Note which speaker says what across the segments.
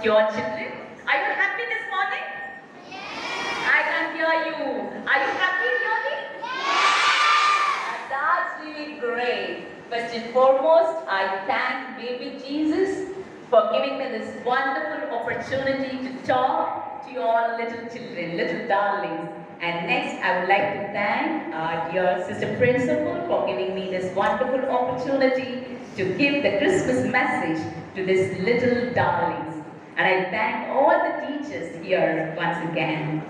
Speaker 1: Your children, are you happy this morning? I can hear you. Are you happy really? That's really great. First and foremost, I thank baby Jesus for giving me this wonderful opportunity to talk to you all little children, little darlings. And next, I would like to thank our dear sister principal for giving me this wonderful opportunity to give the Christmas message to these little darlings. And I thank all the teachers here once again.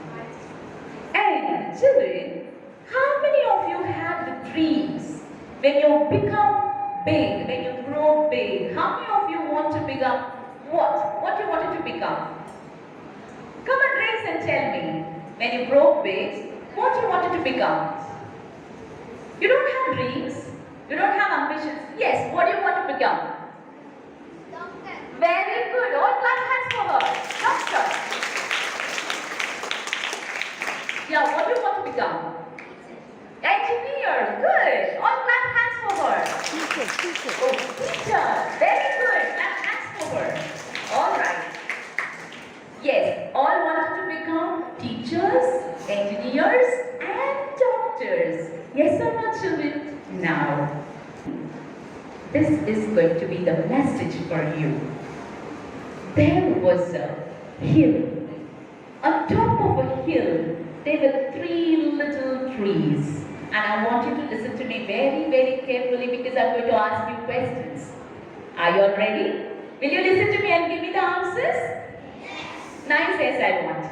Speaker 1: And children, how many of you have the dreams when you become big, when you grow big? How many of you want to become what? What you wanted to become? Come and raise and tell me. When you grow big, what you wanted to become? You don't have dreams. You don't have ambitions. Yes, what do you want to become? Very good. All clap hands for her. Doctor. Yeah, what do you want to become? Engineer. Good. All clap hands for her.
Speaker 2: Teacher.
Speaker 1: Oh, teacher. Very good. Clap hands for her. All right. Yes, all wanted to become teachers, engineers, and doctors. Yes or no, children? Now, this is going to be the message for you. There was a hill. On top of a hill, there were 3 little trees. And I want you to listen to me very, very carefully because I'm going to ask you questions. Are you all ready? Will you listen to me and give me the answers? Yes. Nice, yes, I want.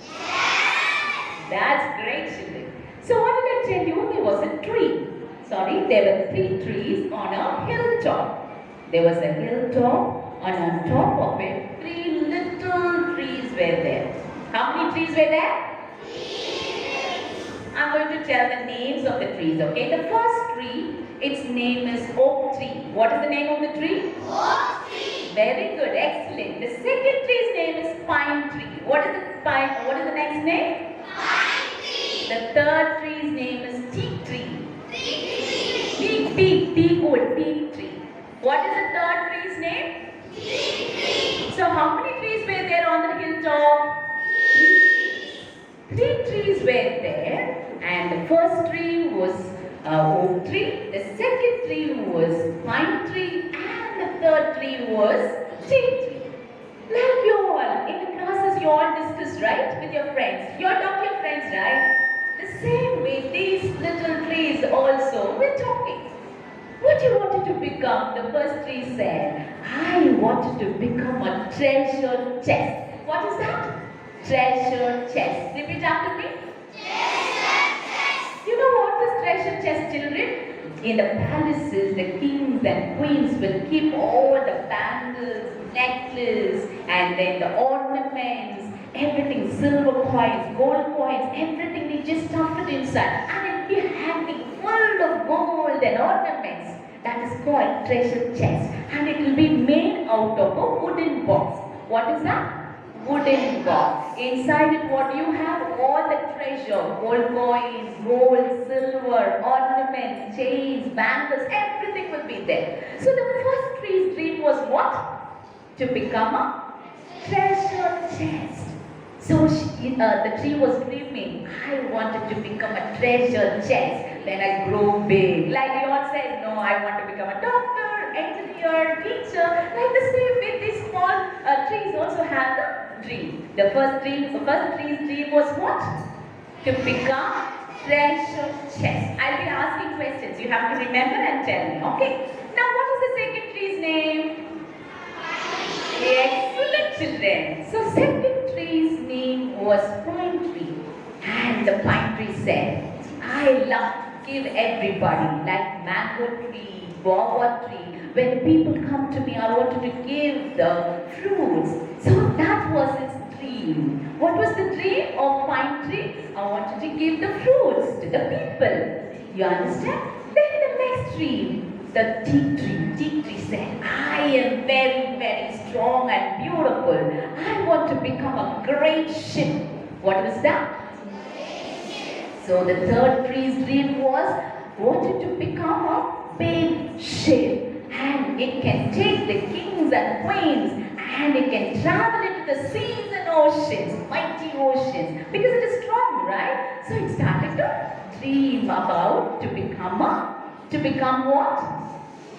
Speaker 1: Yes. That's great, children. So what did I tell you? There was a tree. Sorry, there were 3 trees on a hilltop. There was a hilltop. And on top of it, 3 little trees were there. How many trees were there? 3. I'm going to tell the names of the trees, okay? The first tree, its name is oak tree. What is the name of the tree? Oak tree. Very good, excellent. The second tree's name is pine tree. What is the pine? What is the next name? Pine tree. The third tree's name is teak tree. Teak tree. Teak tree. What is the third tree's name? So how many trees were there on the hilltop? 3 trees were there, and the first tree was oak tree, the second tree was pine tree, and the third tree was teak tree. Like you all, in the classes you all discussed, right, with your friends. You all talk to your friends, right? The same way these little trees also were talking. What you wanted to become? The first tree said, I wanted to become a treasure chest. What is that? Treasure chest. Repeat after me. Treasure chest. You know what is treasure chest, children? In the palaces, the kings and queens will keep all the bangles, necklaces, and then the ornaments, everything, silver coins, gold coins, everything, they just stuff it inside. And it'll be hanging full of gold and ornaments. That is called treasure chest, and it will be made out of a wooden box. What is that? Wooden box. Inside it, what do you have? All the treasure, gold coins, gold, silver, ornaments, chains, bangles, everything will be there. So the first tree's dream was what? To become a treasure chest. So the tree was dreaming, I wanted to become a treasure chest. Then I grow big. Like you all said, no, I want to become a doctor, engineer, teacher. Like the same way, these small trees also have the dream. The first tree's dream was what? To become treasure chest. I'll be asking questions. You have to remember and tell me, okay? Now, what is the second tree's name? Excellent, children. So, second tree's name was pine tree. And the pine tree said, I love to give everybody, like mango tree, guava tree. When people come to me, I wanted to give the fruits. So that was its dream. What was the dream of pine tree? I wanted to give the fruits to the people. You understand? Then the next tree, the teak tree. Teak tree said, I am very, very strong and beautiful. I want to become a great ship. What was that? So the third tree's dream was wanted to become a big ship, and it can take the kings and queens, and it can travel it with the seas and oceans, mighty oceans, because it is strong, right? So it started to dream about to become what?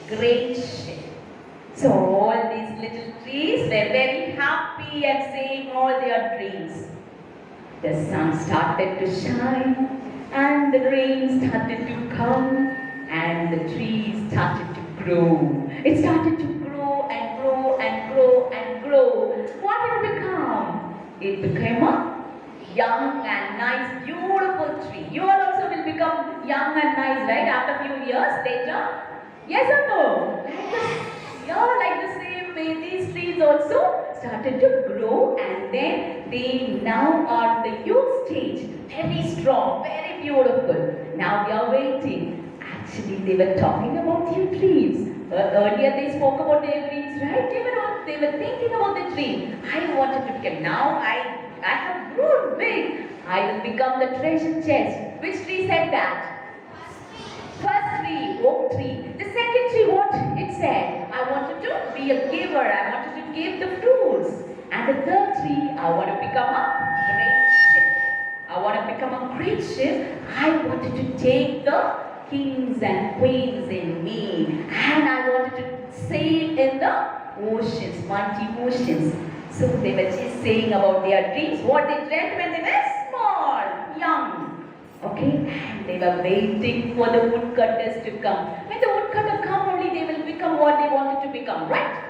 Speaker 1: Great ship. So all these little trees were very happy and saying all their dreams. The sun started to shine and the rain started to come and the trees started to grow. It started to grow and grow and grow and grow. What did it become? It became a young and nice, beautiful tree. You all also will become young and nice, right? After a few years later? Yes or no? Like the same way, these trees also started to grow and then they now are the youth stage. Very strong, very beautiful. Now we are waiting. Actually, they were talking about their dreams. Earlier they spoke about their dreams, right? They were thinking about the dream. I wanted to become, now I have grown big. I will become the treasure chest. Which tree said that? First tree, oak tree. The second tree, what it said? I wanted to be a giver. I wanted to give the fruits. And the third tree, I want to become a great ship. I want to become a great ship. I wanted to take the kings and queens in me. And I wanted to sail in the oceans, mighty oceans. So they were just saying about their dreams, what they dreamt when they were small, young. Okay, and they were waiting for the woodcutters to come. When the woodcutter come only, they will become what they wanted to become, right?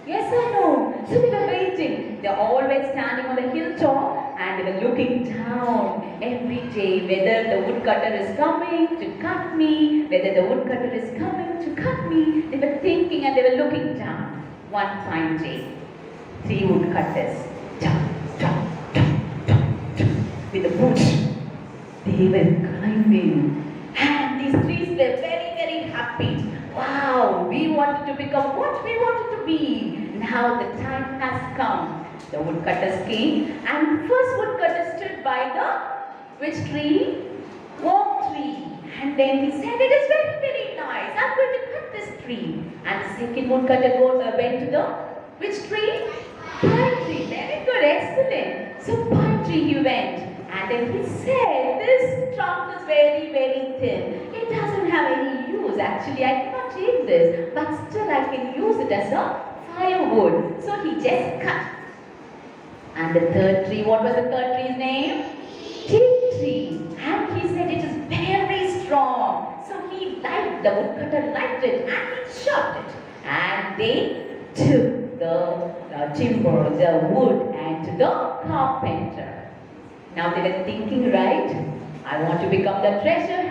Speaker 1: Yes or no? So they were waiting. They are always standing on the hilltop and they were looking down every day whether the woodcutter is coming to cut me, whether the woodcutter is coming to cut me. They were thinking and they were looking down. One fine day, 3 woodcutters, with a bush. They were climbing and these trees were very, very happy. Wow, we wanted to become what we wanted to be. Now the time has come. The woodcutters came and the first woodcutter stood by the which tree? Oak tree. And then he said, it is very, very nice. I'm going to cut this tree. And the second woodcutter went to the which tree? Pine tree. Very good, excellent. So pine tree he went. And then he said, this trunk is very, very thin. It doesn't have any use. Actually, I cannot take this. But still, I can use it as a firewood. So he just cut. And the third tree, what was the third tree's name? Teak tree. And he said, it is very strong. So he liked, the woodcutter liked it and he chopped it. And they took the timber, the wood, and to the carpenter. Now they were thinking, right? I want to become the treasure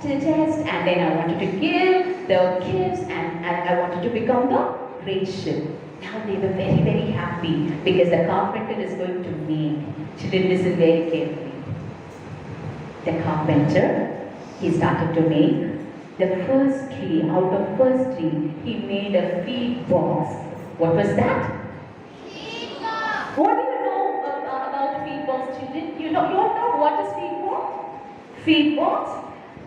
Speaker 1: chest, and then I wanted to give the gifts, and I wanted to become the great ship. Now they were very, very happy because the carpenter is going to make. Children, listen very carefully. The carpenter, he started to make the first tree. Out of first tree, he made a feed box. What was that? Feed box. What do you know about feed box, children? You all know what is feed box? Feed box,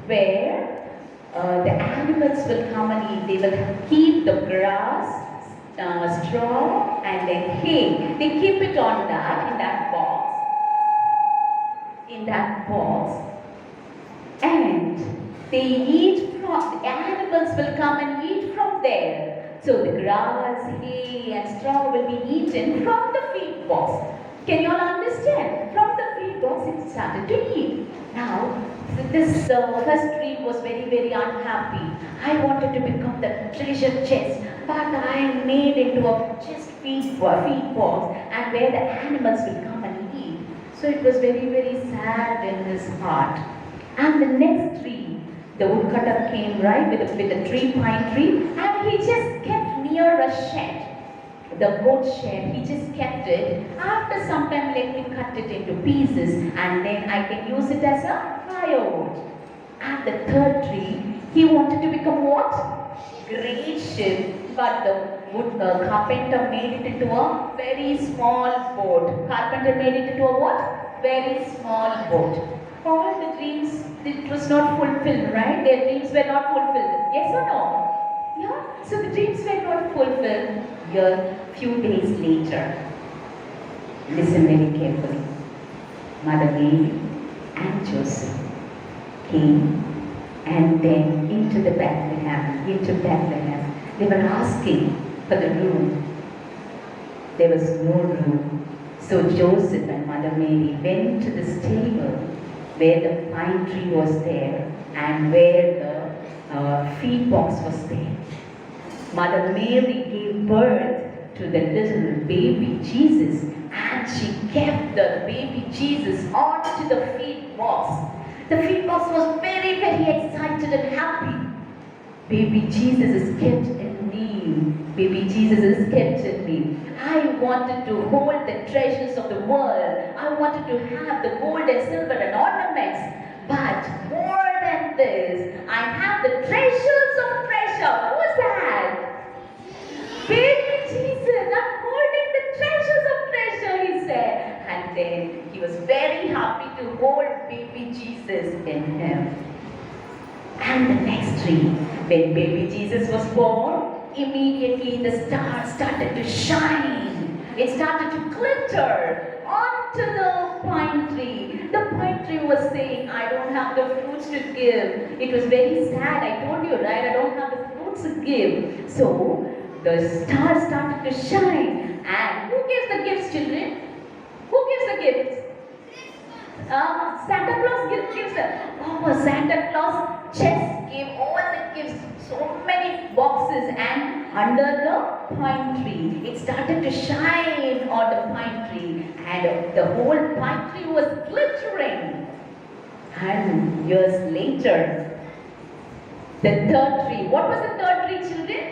Speaker 1: where the animals will come and eat. They will keep the grass, straw, and then hay. They keep it on that, in that box. In that box. And they eat from, the animals will come and eat from there. So the grass, hay and straw will be eaten from the feed box. Can you all understand? From the feed box it started to eat. Now, this first tree was very, very unhappy. I wanted to become the treasure chest, but I am made into a just feed box and where the animals will come and eat. So it was very, very sad in his heart. And the next tree, the woodcutter came, right, with a tree, pine tree, and he just kept near a shed. The goat shed, he just kept it. After some time, let me cut it into pieces and then I can use it as a firewood. And the third tree, he wanted to become what? Great ship. But the carpenter made it into a very small boat. Carpenter made it into a what? Very small boat. All the dreams, it was not fulfilled, right? Their dreams were not fulfilled. Yes or no? Yeah? So the dreams were not fulfilled. Here, few days later, Listen very carefully. Mother Mary and Joseph came and then into Bethlehem. They were asking for the room. There was no room. So Joseph and Mother Mary went to the stable where the pine tree was there and where the feed box was there. Mother Mary gave birth to the little baby Jesus, and she kept the baby Jesus onto the feed box. The feed box was very, very excited and happy. Baby Jesus is kept in me. Baby Jesus is kept in me. I wanted to hold the treasures of the world. I wanted to have the gold and silver and ornaments. But more than this, I have the treasures of treasure. Who's that? Baby Jesus, I'm holding the treasures of treasure, he said. And then he was very happy to hold baby Jesus in him. And the next tree, when baby Jesus was born, immediately the star started to shine. It started to glitter onto the pine tree. The pine tree was saying, I don't have the fruits to give. It was very sad. I told you, right? I don't have the fruits to give. So the star started to shine. And who gives the gifts, children? Who gives the gifts? Santa Claus gives them. Oh, Santa Claus just gave all the gifts, so many boxes, and under the pine tree, it started to shine on the pine tree, and the whole pine tree was glittering. And years later, the third tree. What was the third tree, children?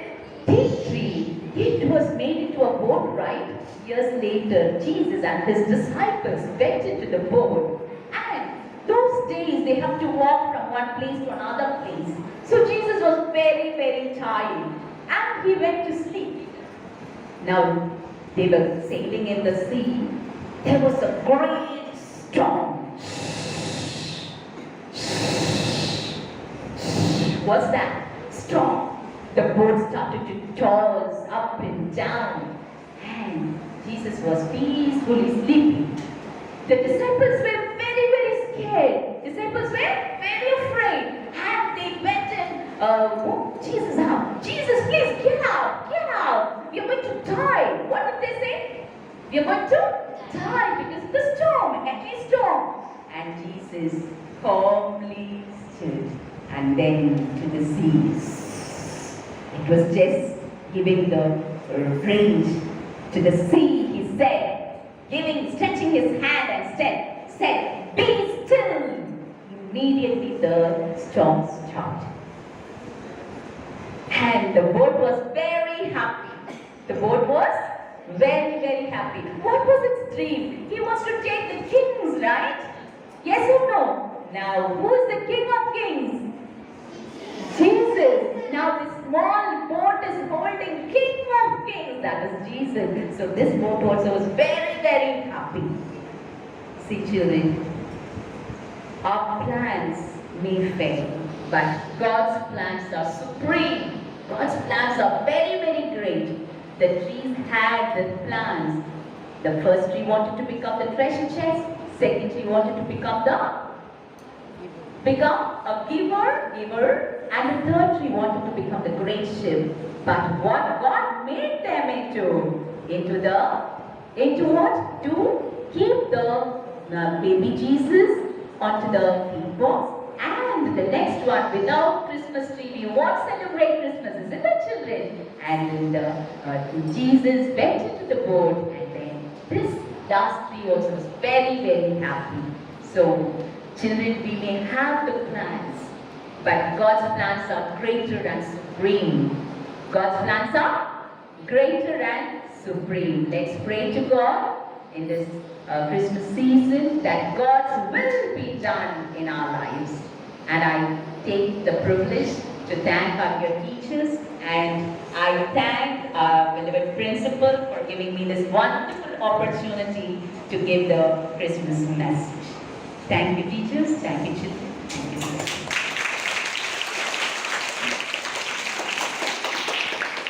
Speaker 1: Fig tree. It was made into a boat, right? Years later, Jesus and his disciples went into the boat. And those days, they have to walk from one place to another place. So Jesus was very, very tired. And he went to sleep. Now, they were sailing in the sea. There was a great storm. What's that? Storm. The boat started to toss up and down. And Jesus was peacefully sleeping. The disciples were very, very scared. Disciples were very afraid. And they went and woke Jesus up. Jesus, please get out, get out. We are going to die. What did they say? We are going to die because of the storm, heavy storm. And Jesus calmly stood and then to the seas. It was just giving the range to the sea, he said, stretching his hand and said, be still. Immediately the storm stopped. And the boat was very happy. The boat was very, very happy. What was its dream? He wants to take the kings, right? Yes or no? Now, who is the King of Kings? Jesus. Now this small boat is holding King of Kings. That is Jesus. So this boat also was very, very happy. See, children, our plans may fail, but God's plans are supreme. God's plans are very, very great. The trees had the plans. The first tree wanted to become the treasure chest. Second tree wanted to become a giver, and the third tree wanted to become the great ship. But what God made them into what? To keep the baby Jesus onto the feed box. And the next one, without Christmas tree, we won't celebrate Christmas, isn't it, children? And Jesus went into the boat, and then this last tree also was very, very happy. So, children, we may have the plans, but God's plans are greater and supreme. God's plans are greater and supreme. Let's pray to God in this Christmas season that God's will be done in our lives. And I take the privilege to thank our dear teachers, and I thank our beloved principal for giving me this wonderful opportunity to give the Christmas message. Thank you, teachers. Thank you,